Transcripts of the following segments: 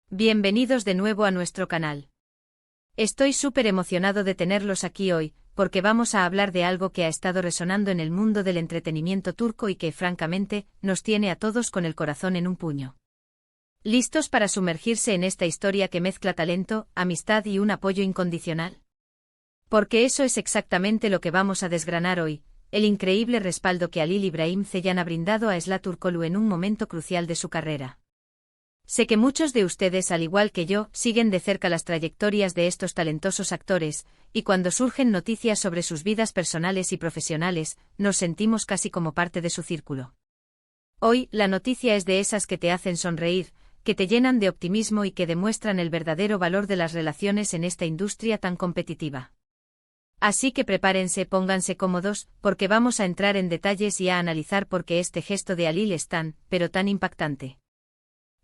Bienvenidos de nuevo a nuestro canal. Estoy súper emocionado de tenerlos aquí hoy, porque vamos a hablar de algo que ha estado resonando en el mundo del entretenimiento turco y que, francamente, nos tiene a todos con el corazón en un puño. ¿Listos para sumergirse en esta historia que mezcla talento, amistad y un apoyo incondicional? Porque eso es exactamente lo que vamos a desgranar hoy, el increíble respaldo que Halil İbrahim Ceylan ha brindado a Esla Turkoglu en un momento crucial de su carrera. Sé que muchos de ustedes, al igual que yo, siguen de cerca las trayectorias de estos talentosos actores, y cuando surgen noticias sobre sus vidas personales y profesionales, nos sentimos casi como parte de su círculo. Hoy, la noticia es de esas que te hacen sonreír, que te llenan de optimismo y que demuestran el verdadero valor de las relaciones en esta industria tan competitiva. Así que prepárense, pónganse cómodos, porque vamos a entrar en detalles y a analizar por qué este gesto de Halil es tan, pero tan impactante.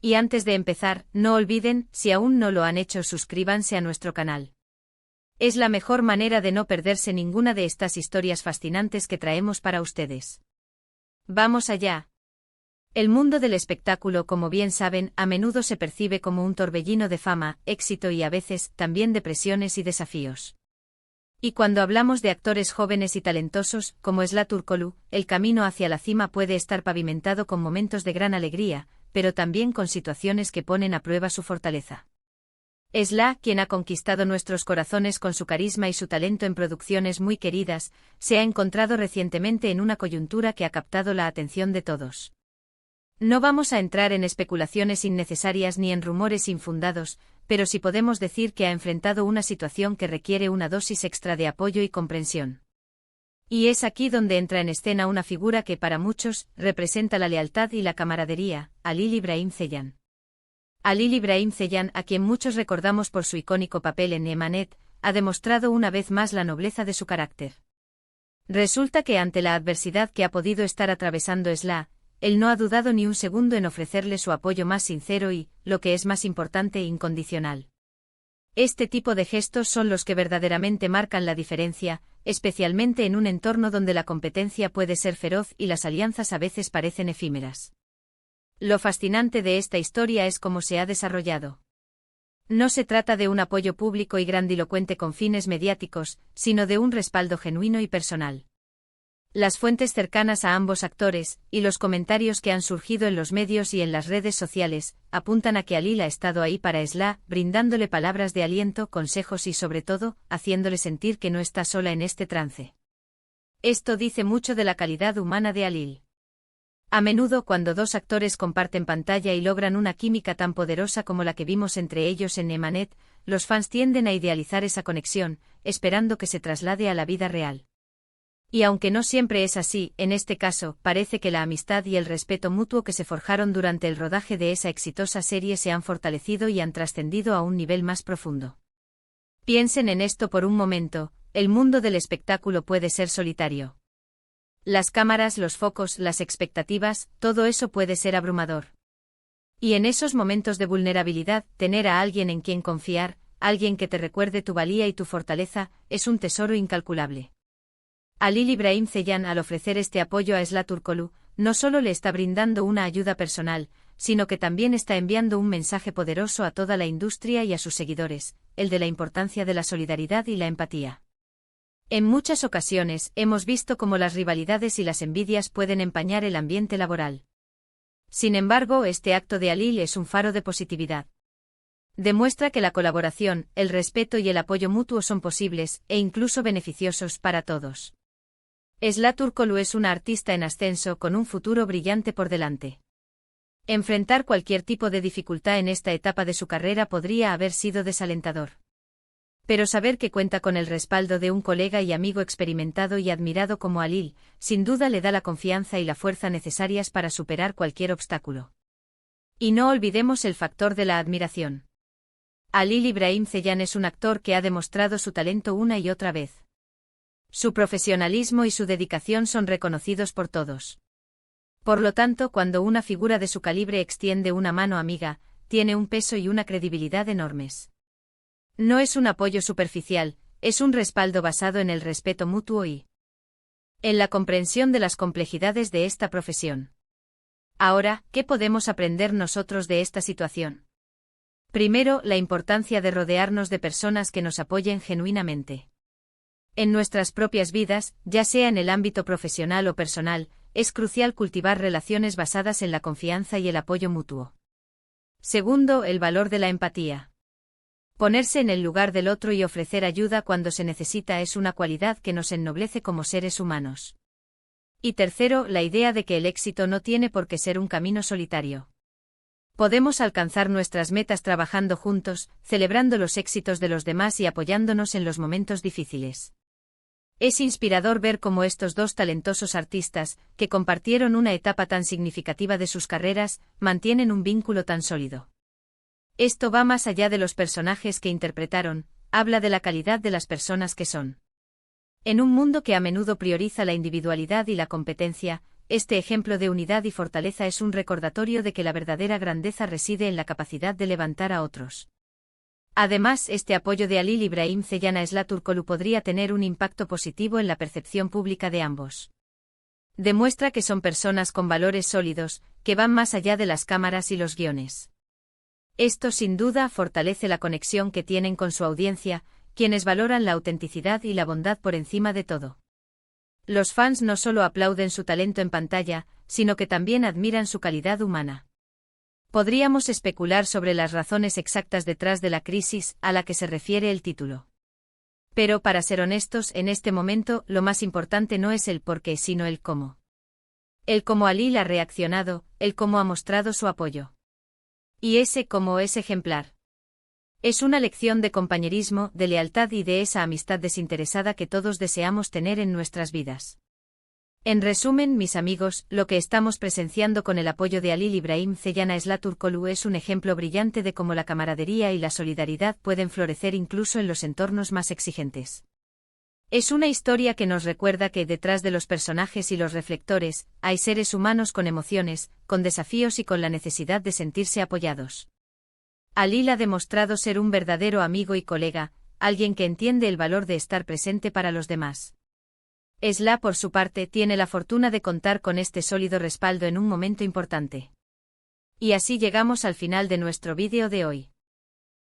Y antes de empezar, no olviden, si aún no lo han hecho, suscríbanse a nuestro canal. Es la mejor manera de no perderse ninguna de estas historias fascinantes que traemos para ustedes. ¡Vamos allá! El mundo del espectáculo, como bien saben, a menudo se percibe como un torbellino de fama, éxito y a veces, también de presiones y desafíos. Y cuando hablamos de actores jóvenes y talentosos, como Esla Turkoglu, el camino hacia la cima puede estar pavimentado con momentos de gran alegría, pero también con situaciones que ponen a prueba su fortaleza. Esla, quien ha conquistado nuestros corazones con su carisma y su talento en producciones muy queridas, se ha encontrado recientemente en una coyuntura que ha captado la atención de todos. No vamos a entrar en especulaciones innecesarias ni en rumores infundados, pero sí podemos decir que ha enfrentado una situación que requiere una dosis extra de apoyo y comprensión. Y es aquí donde entra en escena una figura que para muchos representa la lealtad y la camaradería, Halil İbrahim Ceylan. Halil İbrahim Ceylan, a quien muchos recordamos por su icónico papel en Emanet, ha demostrado una vez más la nobleza de su carácter. Resulta que ante la adversidad que ha podido estar atravesando Esla, él no ha dudado ni un segundo en ofrecerle su apoyo más sincero y, lo que es más importante, incondicional. Este tipo de gestos son los que verdaderamente marcan la diferencia, especialmente en un entorno donde la competencia puede ser feroz y las alianzas a veces parecen efímeras. Lo fascinante de esta historia es cómo se ha desarrollado. No se trata de un apoyo público y grandilocuente con fines mediáticos, sino de un respaldo genuino y personal. Las fuentes cercanas a ambos actores, y los comentarios que han surgido en los medios y en las redes sociales, apuntan a que Halil ha estado ahí para Esla, brindándole palabras de aliento, consejos y sobre todo, haciéndole sentir que no está sola en este trance. Esto dice mucho de la calidad humana de Halil. A menudo cuando dos actores comparten pantalla y logran una química tan poderosa como la que vimos entre ellos en Emanet, los fans tienden a idealizar esa conexión, esperando que se traslade a la vida real. Y aunque no siempre es así, en este caso, parece que la amistad y el respeto mutuo que se forjaron durante el rodaje de esa exitosa serie se han fortalecido y han trascendido a un nivel más profundo. Piensen en esto por un momento, el mundo del espectáculo puede ser solitario. Las cámaras, los focos, las expectativas, todo eso puede ser abrumador. Y en esos momentos de vulnerabilidad, tener a alguien en quien confiar, alguien que te recuerde tu valía y tu fortaleza, es un tesoro incalculable. Halil İbrahim Ceylan, al ofrecer este apoyo a Esla Turkoglu, no solo le está brindando una ayuda personal, sino que también está enviando un mensaje poderoso a toda la industria y a sus seguidores, el de la importancia de la solidaridad y la empatía. En muchas ocasiones hemos visto cómo las rivalidades y las envidias pueden empañar el ambiente laboral. Sin embargo, este acto de Halil es un faro de positividad. Demuestra que la colaboración, el respeto y el apoyo mutuo son posibles, e incluso beneficiosos para todos. Esla Turkoglu es una artista en ascenso con un futuro brillante por delante. Enfrentar cualquier tipo de dificultad en esta etapa de su carrera podría haber sido desalentador. Pero saber que cuenta con el respaldo de un colega y amigo experimentado y admirado como Halil, sin duda le da la confianza y la fuerza necesarias para superar cualquier obstáculo. Y no olvidemos el factor de la admiración. Halil İbrahim Ceylan es un actor que ha demostrado su talento una y otra vez. Su profesionalismo y su dedicación son reconocidos por todos. Por lo tanto, cuando una figura de su calibre extiende una mano amiga, tiene un peso y una credibilidad enormes. No es un apoyo superficial, es un respaldo basado en el respeto mutuo y en la comprensión de las complejidades de esta profesión. Ahora, ¿qué podemos aprender nosotros de esta situación? Primero, la importancia de rodearnos de personas que nos apoyen genuinamente. En nuestras propias vidas, ya sea en el ámbito profesional o personal, es crucial cultivar relaciones basadas en la confianza y el apoyo mutuo. Segundo, el valor de la empatía. Ponerse en el lugar del otro y ofrecer ayuda cuando se necesita es una cualidad que nos ennoblece como seres humanos. Y tercero, la idea de que el éxito no tiene por qué ser un camino solitario. Podemos alcanzar nuestras metas trabajando juntos, celebrando los éxitos de los demás y apoyándonos en los momentos difíciles. Es inspirador ver cómo estos dos talentosos artistas, que compartieron una etapa tan significativa de sus carreras, mantienen un vínculo tan sólido. Esto va más allá de los personajes que interpretaron, habla de la calidad de las personas que son. En un mundo que a menudo prioriza la individualidad y la competencia, este ejemplo de unidad y fortaleza es un recordatorio de que la verdadera grandeza reside en la capacidad de levantar a otros. Además, este apoyo de Halil İbrahim Ceylan a Esla Turkoglu podría tener un impacto positivo en la percepción pública de ambos. Demuestra que son personas con valores sólidos, que van más allá de las cámaras y los guiones. Esto sin duda fortalece la conexión que tienen con su audiencia, quienes valoran la autenticidad y la bondad por encima de todo. Los fans no solo aplauden su talento en pantalla, sino que también admiran su calidad humana. Podríamos especular sobre las razones exactas detrás de la crisis a la que se refiere el título. Pero para ser honestos, en este momento lo más importante no es el por qué, sino el cómo. El cómo Halil ha reaccionado, el cómo ha mostrado su apoyo. Y ese cómo es ejemplar. Es una lección de compañerismo, de lealtad y de esa amistad desinteresada que todos deseamos tener en nuestras vidas. En resumen, mis amigos, lo que estamos presenciando con el apoyo de Halil İbrahim Ceylan a Esla Turkoglu es un ejemplo brillante de cómo la camaradería y la solidaridad pueden florecer incluso en los entornos más exigentes. Es una historia que nos recuerda que detrás de los personajes y los reflectores, hay seres humanos con emociones, con desafíos y con la necesidad de sentirse apoyados. Halil ha demostrado ser un verdadero amigo y colega, alguien que entiende el valor de estar presente para los demás. Esla, por su parte, tiene la fortuna de contar con este sólido respaldo en un momento importante. Y así llegamos al final de nuestro vídeo de hoy.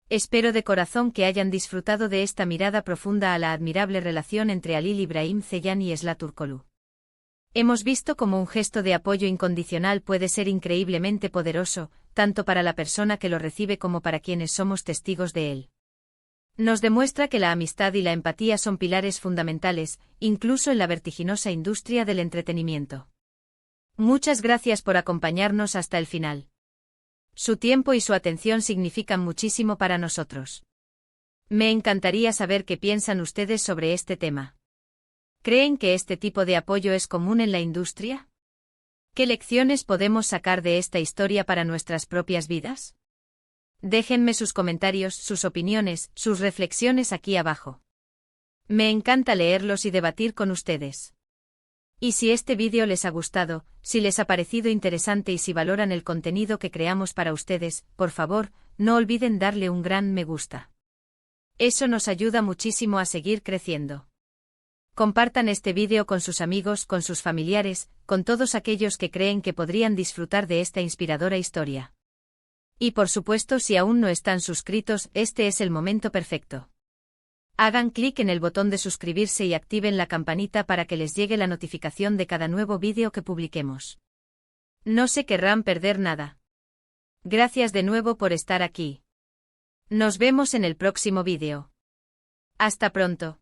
Espero de corazón que hayan disfrutado de esta mirada profunda a la admirable relación entre Halil İbrahim Ceylan y Esla Turkoglu. Hemos visto cómo un gesto de apoyo incondicional puede ser increíblemente poderoso, tanto para la persona que lo recibe como para quienes somos testigos de él. Nos demuestra que la amistad y la empatía son pilares fundamentales, incluso en la vertiginosa industria del entretenimiento. Muchas gracias por acompañarnos hasta el final. Su tiempo y su atención significan muchísimo para nosotros. Me encantaría saber qué piensan ustedes sobre este tema. ¿Creen que este tipo de apoyo es común en la industria? ¿Qué lecciones podemos sacar de esta historia para nuestras propias vidas? Déjenme sus comentarios, sus opiniones, sus reflexiones aquí abajo. Me encanta leerlos y debatir con ustedes. Y si este vídeo les ha gustado, si les ha parecido interesante y si valoran el contenido que creamos para ustedes, por favor, no olviden darle un gran me gusta. Eso nos ayuda muchísimo a seguir creciendo. Compartan este vídeo con sus amigos, con sus familiares, con todos aquellos que creen que podrían disfrutar de esta inspiradora historia. Y por supuesto, si aún no están suscritos, este es el momento perfecto. Hagan clic en el botón de suscribirse y activen la campanita para que les llegue la notificación de cada nuevo vídeo que publiquemos. No se querrán perder nada. Gracias de nuevo por estar aquí. Nos vemos en el próximo vídeo. Hasta pronto.